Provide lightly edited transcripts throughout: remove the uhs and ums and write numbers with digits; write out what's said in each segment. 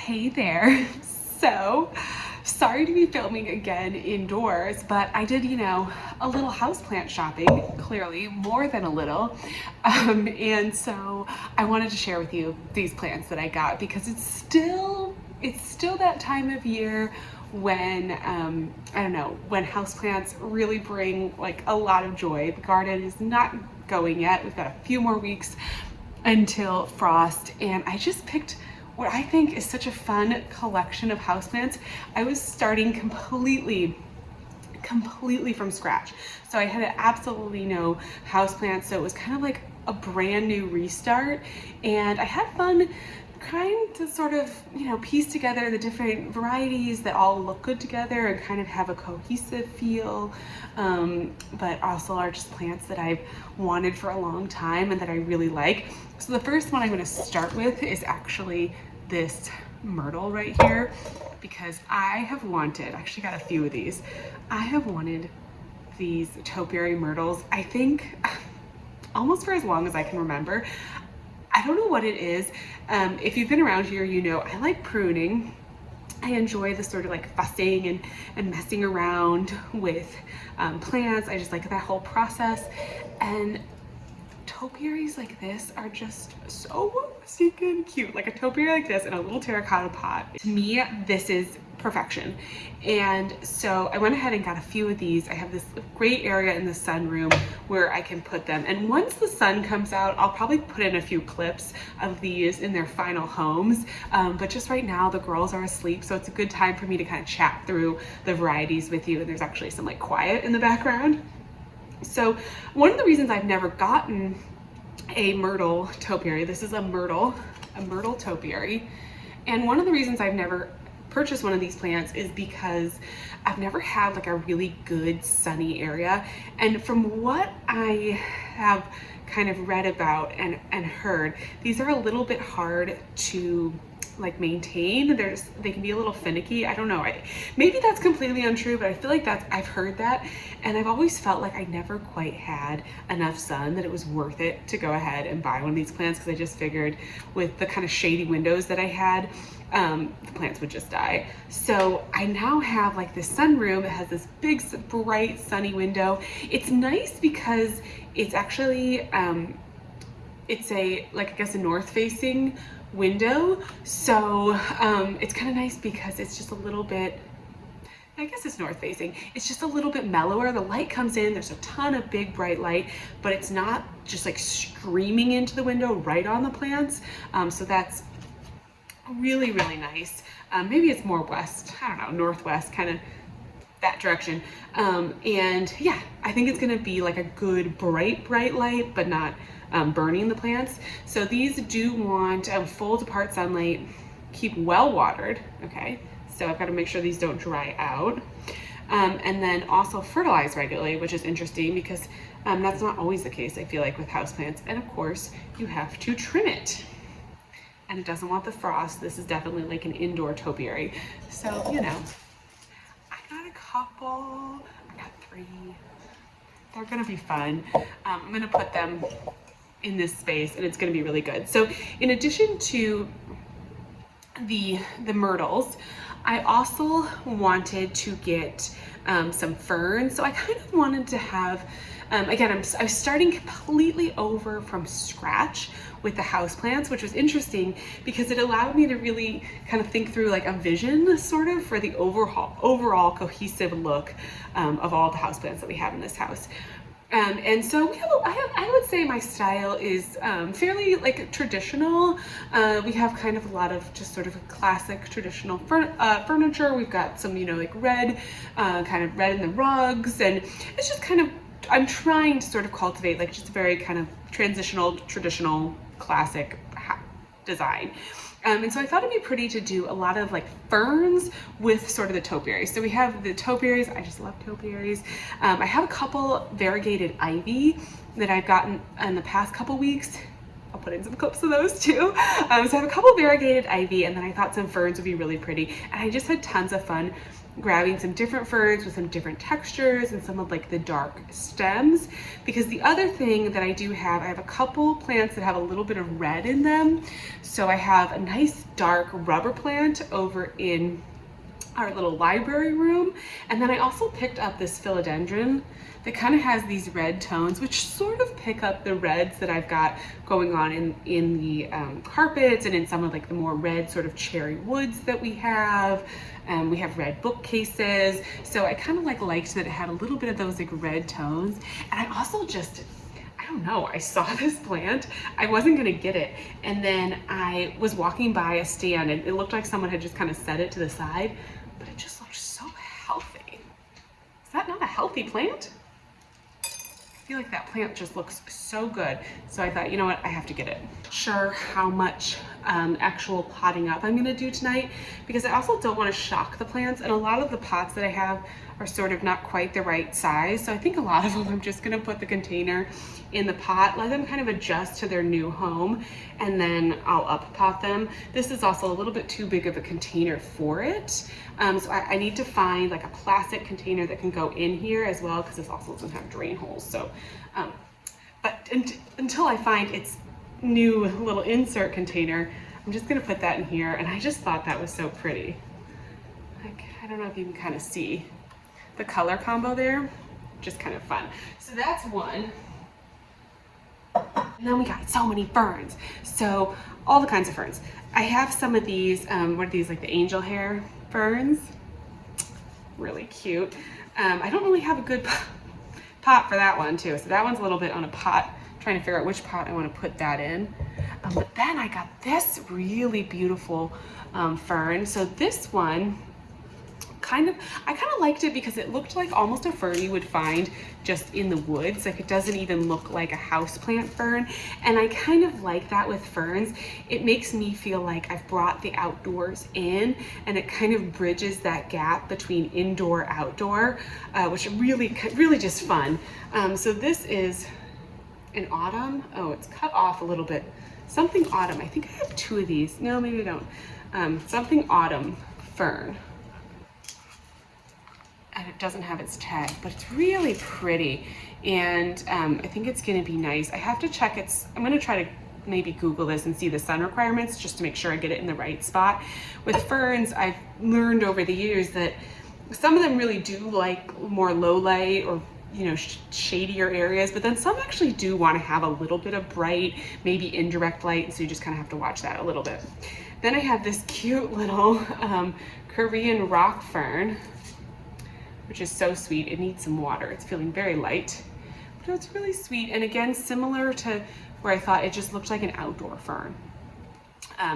Hey there. So sorry to be filming again indoors, but I did, a little houseplant shopping, clearly more than a little. And so I wanted to share with you these plants that I got because it's still that time of year when I don't know, when houseplants really bring like a lot of joy. The garden is not going yet. We've got a few more weeks until frost, and I just picked what I think is such a fun collection of houseplants. I was starting completely from scratch. So I had absolutely no houseplants, so it was kind of like a brand new restart, and I had fun trying to sort of, piece together the different varieties that all look good together and kind of have a cohesive feel, but also are just plants that I've wanted for a long time and that I really like. So the first one I'm going to start with is actually this myrtle right here, because I actually got a few of these. I have wanted these topiary myrtles, I think, almost for as long as I can remember. I don't know what it is. If you've been around here, I like pruning. I enjoy the sort of like fussing and messing around with plants. I just like that whole process. And topiaries like this are just so stinking cute. Like a topiary like this in a little terracotta pot. To me, this is perfection. And so I went ahead and got a few of these. I have this great area in the sunroom where I can put them. And once the sun comes out, I'll probably put in a few clips of these in their final homes. But just right now, the girls are asleep, so it's a good time for me to kind of chat through the varieties with you. And there's actually some like quiet in the background. So one of the reasons I've never gotten a myrtle topiary, this is a myrtle topiary, and one of the reasons I've never purchased one of these plants is because I've never had like a really good sunny area. And from what I have kind of read about and heard, these are a little bit hard to like maintain. They can be a little finicky. I don't know. Maybe that's completely untrue, but I feel like I've heard that, and I've always felt like I never quite had enough sun that it was worth it to go ahead and buy one of these plants, because I just figured with the kind of shady windows that I had, the plants would just die. So I now have like this sunroom that has this big, bright, sunny window. It's nice because it's actually, it's a north-facing window. So it's kind of nice because it's just a little bit, I guess it's north facing. It's just a little bit mellower. The light comes in, there's a ton of big bright light, but it's not just like streaming into the window right on the plants. So that's really, really nice. Maybe it's more west, I don't know, northwest, kind of that direction. And yeah, I think it's gonna be like a good bright light, but not burning the plants. So these do want full to part sunlight, keep well watered, okay? So I've got to make sure these don't dry out. And then also fertilize regularly, which is interesting because that's not always the case, I feel like, with houseplants. And of course, you have to trim it. And it doesn't want the frost. This is definitely like an indoor topiary. So, I got a couple, I got 3. They're gonna be fun. I'm gonna put them in this space and it's going to be really good. So in addition to the myrtles, I also wanted to get some ferns. So I kind of wanted to have, again, I was starting completely over from scratch with the houseplants, which was interesting because it allowed me to really kind of think through like a vision sort of for the overall cohesive look of all the houseplants that we have in this house. And so I would say my style is fairly like traditional. We have kind of a lot of just sort of classic traditional furniture. We've got some, like red, kind of red in the rugs, and it's just kind of, I'm trying to sort of cultivate like just a very kind of transitional, traditional, classic design. And so I thought it'd be pretty to do a lot of like ferns with sort of the topiaries. So we have the topiaries. I just love topiaries. I have a couple variegated ivy that I've gotten in the past couple weeks. I'll put in some clips of those too. So I have a couple variegated ivy, and then I thought some ferns would be really pretty. And I just had tons of fun grabbing some different ferns with some different textures and some of like the dark stems, because the other thing that I do have, I have a couple plants that have a little bit of red in them. So I have a nice dark rubber plant over in our little library room, and then I also picked up this philodendron that kind of has these red tones, which sort of pick up the reds that I've got going on in the carpets and in some of like the more red sort of cherry woods that we have. We have red bookcases. So I kind of liked that it had a little bit of those like red tones. And I also just, I don't know, I saw this plant, I wasn't gonna get it. And then I was walking by a stand and it looked like someone had just kind of set it to the side, but it just looked so healthy. Is that not a healthy plant? I feel like that plant just looks so good. So I thought, you know what, I have to get it. Sure how much actual potting up I'm gonna do tonight, because I also don't want to shock the plants, and a lot of the pots that I have are sort of not quite the right size. So I think a lot of them I'm just gonna put the container in the pot, let them kind of adjust to their new home, and then I'll up pot them. This is also a little bit too big of a container for it. So I need to find like a plastic container that can go in here as well, because this also doesn't have drain holes. So, but until I find its new little insert container, I'm just gonna put that in here. And I just thought that was so pretty. Like, I don't know if you can kind of see the color combo there, just kind of fun. So that's one. And then we got so many ferns. So all the kinds of ferns. I have some of these, what are these, like the angel hair ferns? Really cute. I don't really have a good pot for that one too. So that one's a little bit on a pot, trying to figure out which pot I want to put that in. But then I got this really beautiful fern. So this one, I kind of liked it because it looked like almost a fern you would find just in the woods. Like, it doesn't even look like a houseplant fern. And I kind of like that with ferns. It makes me feel like I've brought the outdoors in, and it kind of bridges that gap between indoor, outdoor, which really just fun. So this is an autumn. Oh, it's cut off a little bit. Something autumn. I think I have two of these. No, maybe I don't. Something autumn fern. And it doesn't have its tag, but it's really pretty. And I think it's gonna be nice. I have to check I'm gonna try to maybe Google this and see the sun requirements just to make sure I get it in the right spot. With ferns, I've learned over the years that some of them really do like more low light or, you know, shadier areas, but then some actually do want to have a little bit of bright, maybe indirect light, and so you just kind of have to watch that a little bit. Then I have this cute little Korean rock fern, which is so sweet. It needs some water. It's feeling very light, but it's really sweet. And again, similar to where I thought it just looked like an outdoor fern.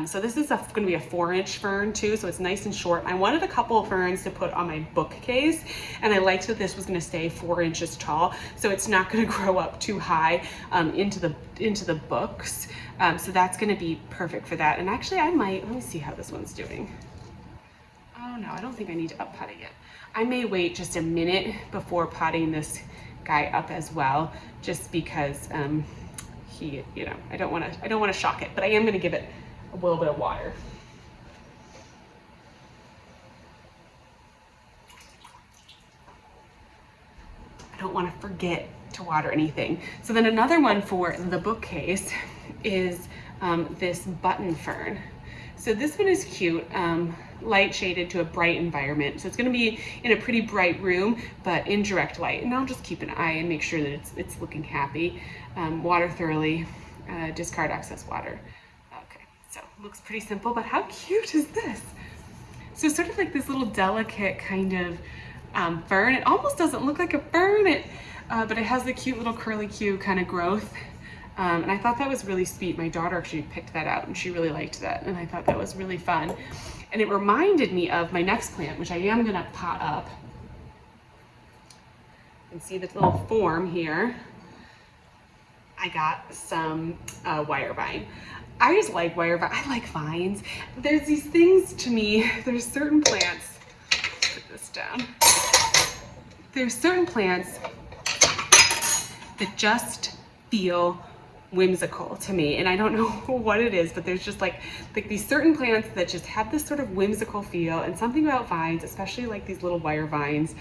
So this is going to be a 4-inch fern too, so it's nice and short. I wanted a couple of ferns to put on my bookcase, and I liked that this was going to stay 4 inches tall, so it's not going to grow up too high into the books. So that's going to be perfect for that. And actually, let me see how this one's doing. Oh no, I don't think I need to up pot it yet. I may wait just a minute before potting this guy up as well, just because I don't want to shock it, but I am going to give it a little bit of water. I don't want to forget to water anything. So then another one for the bookcase is this button fern. So this one is cute, light shaded to a bright environment. So it's going to be in a pretty bright room, but in direct light. And I'll just keep an eye and make sure that it's looking happy. Water thoroughly, discard excess water. Okay, so looks pretty simple, but how cute is this? So sort of like this little delicate kind of fern. It almost doesn't look like a fern, but it has the cute little curly-Q kind of growth. And I thought that was really sweet. My daughter actually picked that out and she really liked that. And I thought that was really fun. And it reminded me of my next plant, which I am gonna pot up. You can see the little form here. I got some wire vine. I just like wire vine. I like vines. There's these things to me, there's certain plants, put this down. There's certain plants that just feel whimsical to me, and I don't know what it is, but there's just like these certain plants that just have this sort of whimsical feel, and something about vines, especially like these little wire vines,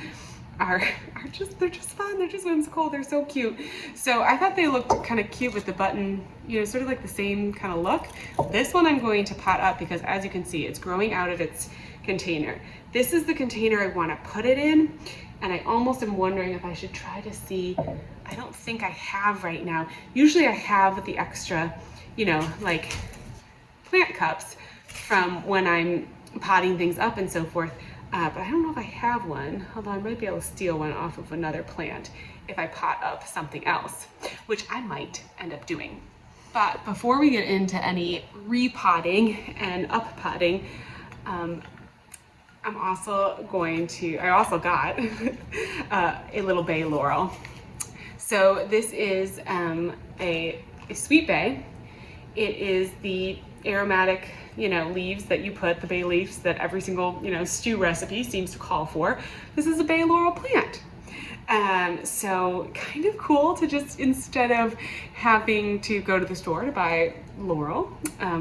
they're just fun, they're just whimsical, they're so cute. So I thought they looked kind of cute with the button, you know, sort of like the same kind of look. This one I'm going to pot up because, as you can see, it's growing out of its container. This is the container I want to put it in, and I almost am wondering if I should try to see. I don't think I have right now. Usually I have the extra, you know, like plant cups from when I'm potting things up and so forth. But I don't know if I have one, although I might be able to steal one off of another plant if I pot up something else, which I might end up doing. But before we get into any repotting and up potting, I also got a little bay laurel. So this is a sweet bay. It is the aromatic, you know, leaves that you put, the bay leaves that every single, you know, stew recipe seems to call for. This is a bay laurel plant. So kind of cool to just, instead of having to go to the store to buy laurel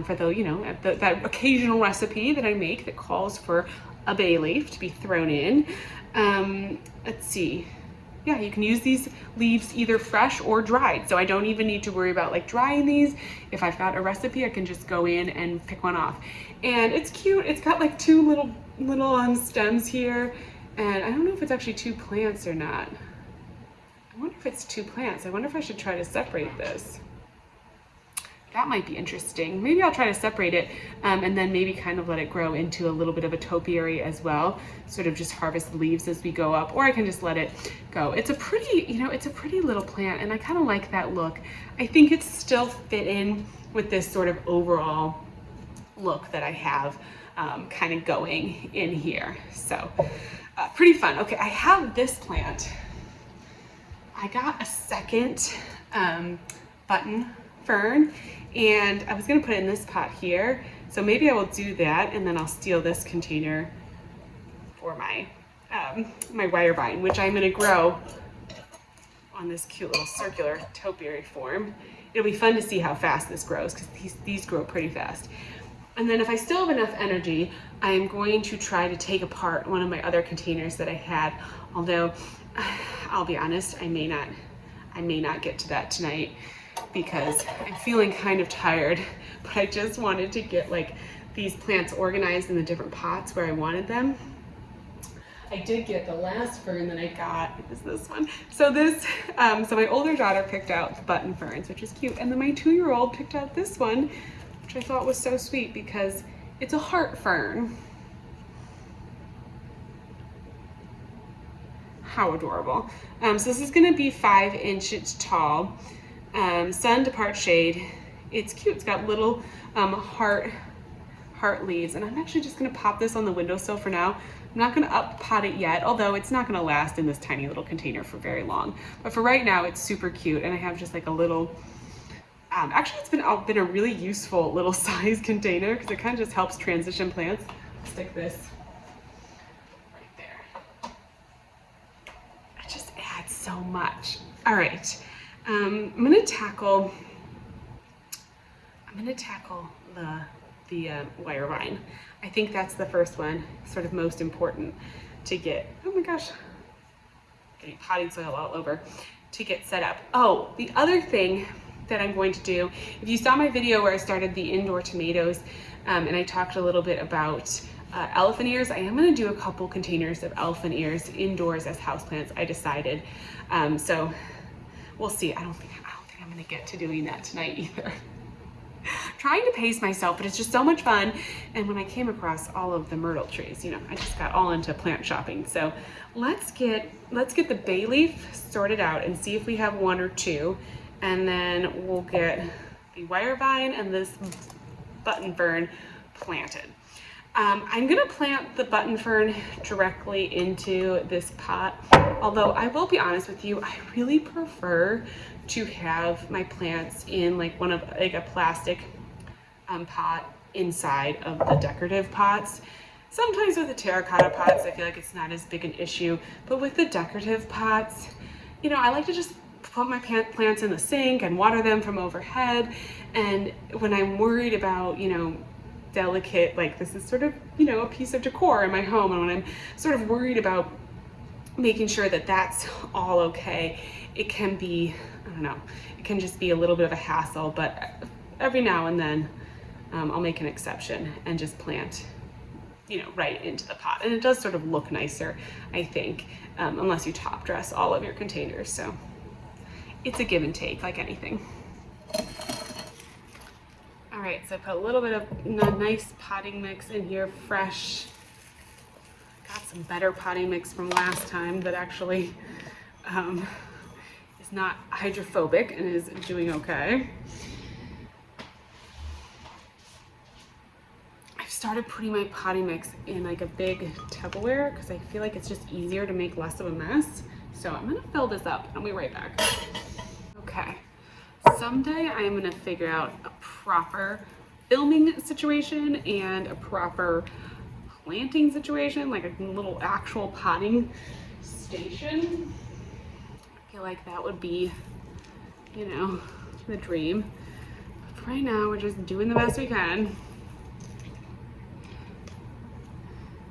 for the, you know, that occasional recipe that I make that calls for a bay leaf to be thrown in. Let's see. Yeah, you can use these leaves either fresh or dried. So I don't even need to worry about like drying these. If I've got a recipe, I can just go in and pick one off. And it's cute. It's got like two little stems here. And I don't know if it's actually two plants or not. I wonder if it's two plants. I wonder if I should try to separate this. That might be interesting. Maybe I'll try to separate it and then maybe kind of let it grow into a little bit of a topiary as well. Sort of just harvest the leaves as we go up, or I can just let it go. It's a pretty, you know, it's a pretty little plant, and I kind of like that look. I think it's still fit in with this sort of overall look that I have kind of going in here. So pretty fun. Okay, I have this plant. I got a second button fern, and I was gonna put it in this pot here. So maybe I will do that, and then I'll steal this container for my my wire vine, which I'm gonna grow on this cute little circular topiary form. It'll be fun to see how fast this grows, because these grow pretty fast. And then if I still have enough energy, I'm going to try to take apart one of my other containers that I had, although I'll be honest, I may not get to that tonight because I'm feeling kind of tired, but I just wanted to get like these plants organized in the different pots where I wanted them. I did get the last fern that I got, is this one. So this, so my older daughter picked out the button ferns, which is cute, and then my 2-year-old picked out this one, which I thought was so sweet because it's a heart fern. How adorable. So this is gonna be 5 inches tall, sun to part shade. It's cute, it's got little heart leaves, and I'm actually just gonna pop this on the windowsill for now. I'm not gonna up pot it yet, although it's not gonna last in this tiny little container for very long. But for right now, it's super cute, and I have just like a little, actually it's been a really useful little size container because it kind of just helps transition plants. Stick this right there. It just adds so much. All right, I'm gonna tackle the wire vine. I think that's the first one, sort of most important to get. Oh my gosh, getting potting soil all over, to get set up. Oh, the other thing that I'm going to do, if you saw my video where I started the indoor tomatoes and I talked a little bit about elephant ears, I am going to do a couple containers of elephant ears indoors as houseplants, I decided. So we'll see. I don't think I'm going to get to doing that tonight either. Trying to pace myself, but it's just so much fun. And when I came across all of the myrtle trees, you know, I just got all into plant shopping. So let's get the bay leaf sorted out and see if we have 1 or 2, and then we'll get the wire vine and this button fern planted. I'm gonna plant the button fern directly into this pot, although I will be honest with you, I really prefer to have my plants in like a plastic pot inside of the decorative pots. Sometimes with the terracotta pots, I feel like it's not as big an issue, but with the decorative pots, you know, I like to just put my plants in the sink and water them from overhead. And when I'm worried about, you know, delicate, like this is sort of, you know, a piece of decor in my home, and when I'm sort of worried about making sure that that's all okay, it can be, I don't know, it can just be a little bit of a hassle, but every now and then I'll make an exception and just plant, you know, right into the pot. And it does sort of look nicer, I think, unless you top dress all of your containers. So it's a give and take, like anything. All right, so I put a little bit of nice potting mix in here, fresh. Got some better potting mix from last time that actually is not hydrophobic and is doing okay. I've started putting my potting mix in like a big Tupperware because I feel like it's just easier to make less of a mess. So I'm gonna fill this up and I'll be right back. Okay, someday I am gonna figure out a proper filming situation and a proper planting situation, like a little actual potting station. I feel like that would be, you know, the dream. But for right now, we're just doing the best we can.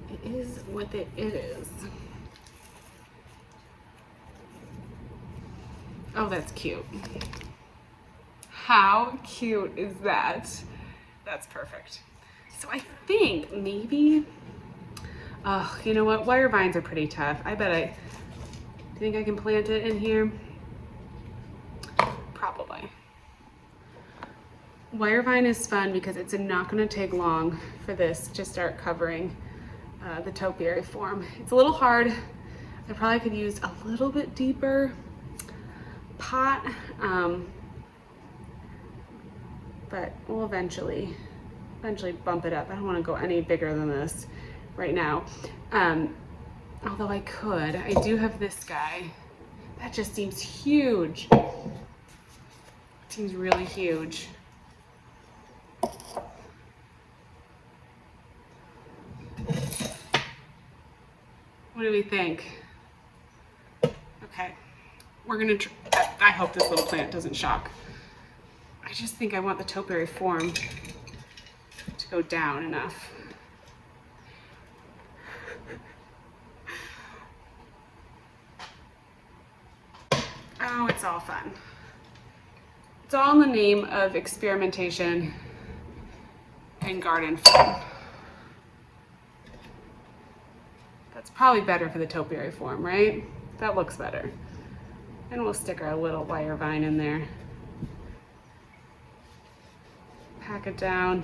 It is what it is. Oh, that's cute. How cute is that? That's perfect. So I think maybe, oh, you know what? Wire vines are pretty tough. I bet do you think I can plant it in here? Probably. Wire vine is fun because it's not gonna take long for this to start covering the topiary form. It's a little hard. I probably could use a little bit deeper pot, but we'll eventually bump it up. I don't want to go any bigger than this right now. Although I could. I do have this guy. That just seems huge. Seems really huge. What do we think? Okay, we're gonna I hope this little plant doesn't shock. I just think I want the topiary form to go down enough. Oh, it's all fun. It's all in the name of experimentation and garden fun. That's probably better for the topiary form, right? That looks better. And we'll stick our little wire vine in there. Pack it down.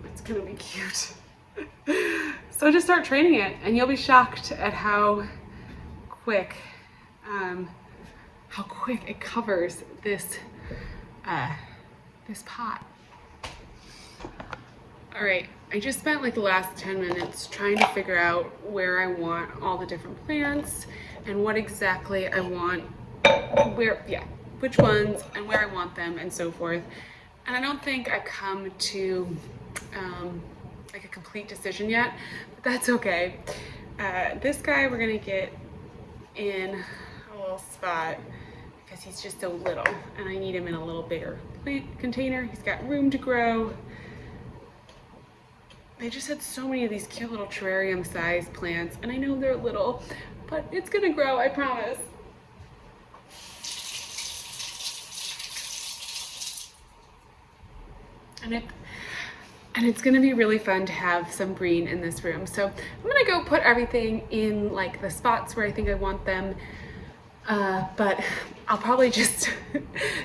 It's gonna be cute. So just start training it and you'll be shocked at how quick it covers this this pot. All right, I just spent like the last 10 minutes trying to figure out where I want all the different plants and what exactly I want, which ones and where I want them and so forth. And I don't think I've come to like a complete decision yet, but that's okay. This guy we're gonna get in a little spot because he's just so little and I need him in a little bigger plant container. He's got room to grow. They just had so many of these cute little terrarium sized plants, and I know they're little, but it's gonna grow, I promise. And it's gonna be really fun to have some green in this room. So I'm gonna go put everything in like the spots where I think I want them, but I'll probably just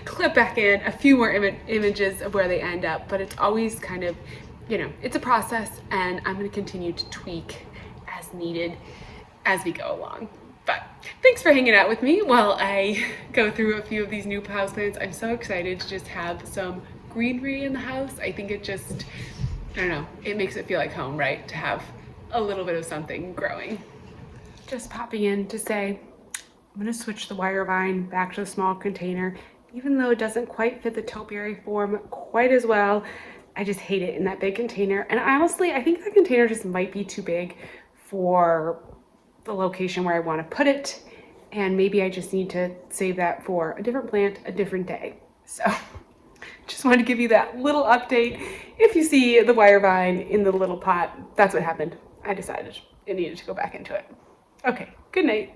clip back in a few more images of where they end up, but it's always kind of, you know, it's a process and I'm gonna continue to tweak as needed as we go along. But thanks for hanging out with me while I go through a few of these new houseplants. I'm so excited to just have some greenery in the house. I think it just, I don't know, it makes it feel like home, right? To have a little bit of something growing. Just popping in to say, I'm gonna switch the wire vine back to the small container, even though it doesn't quite fit the topiary form quite as well. I just hate it in that big container. And honestly, I think the container just might be too big for the location where I want to put it. And maybe I just need to save that for a different plant, a different day. So just wanted to give you that little update. If you see the wire vine in the little pot, that's what happened. I decided it needed to go back into it. Okay, good night.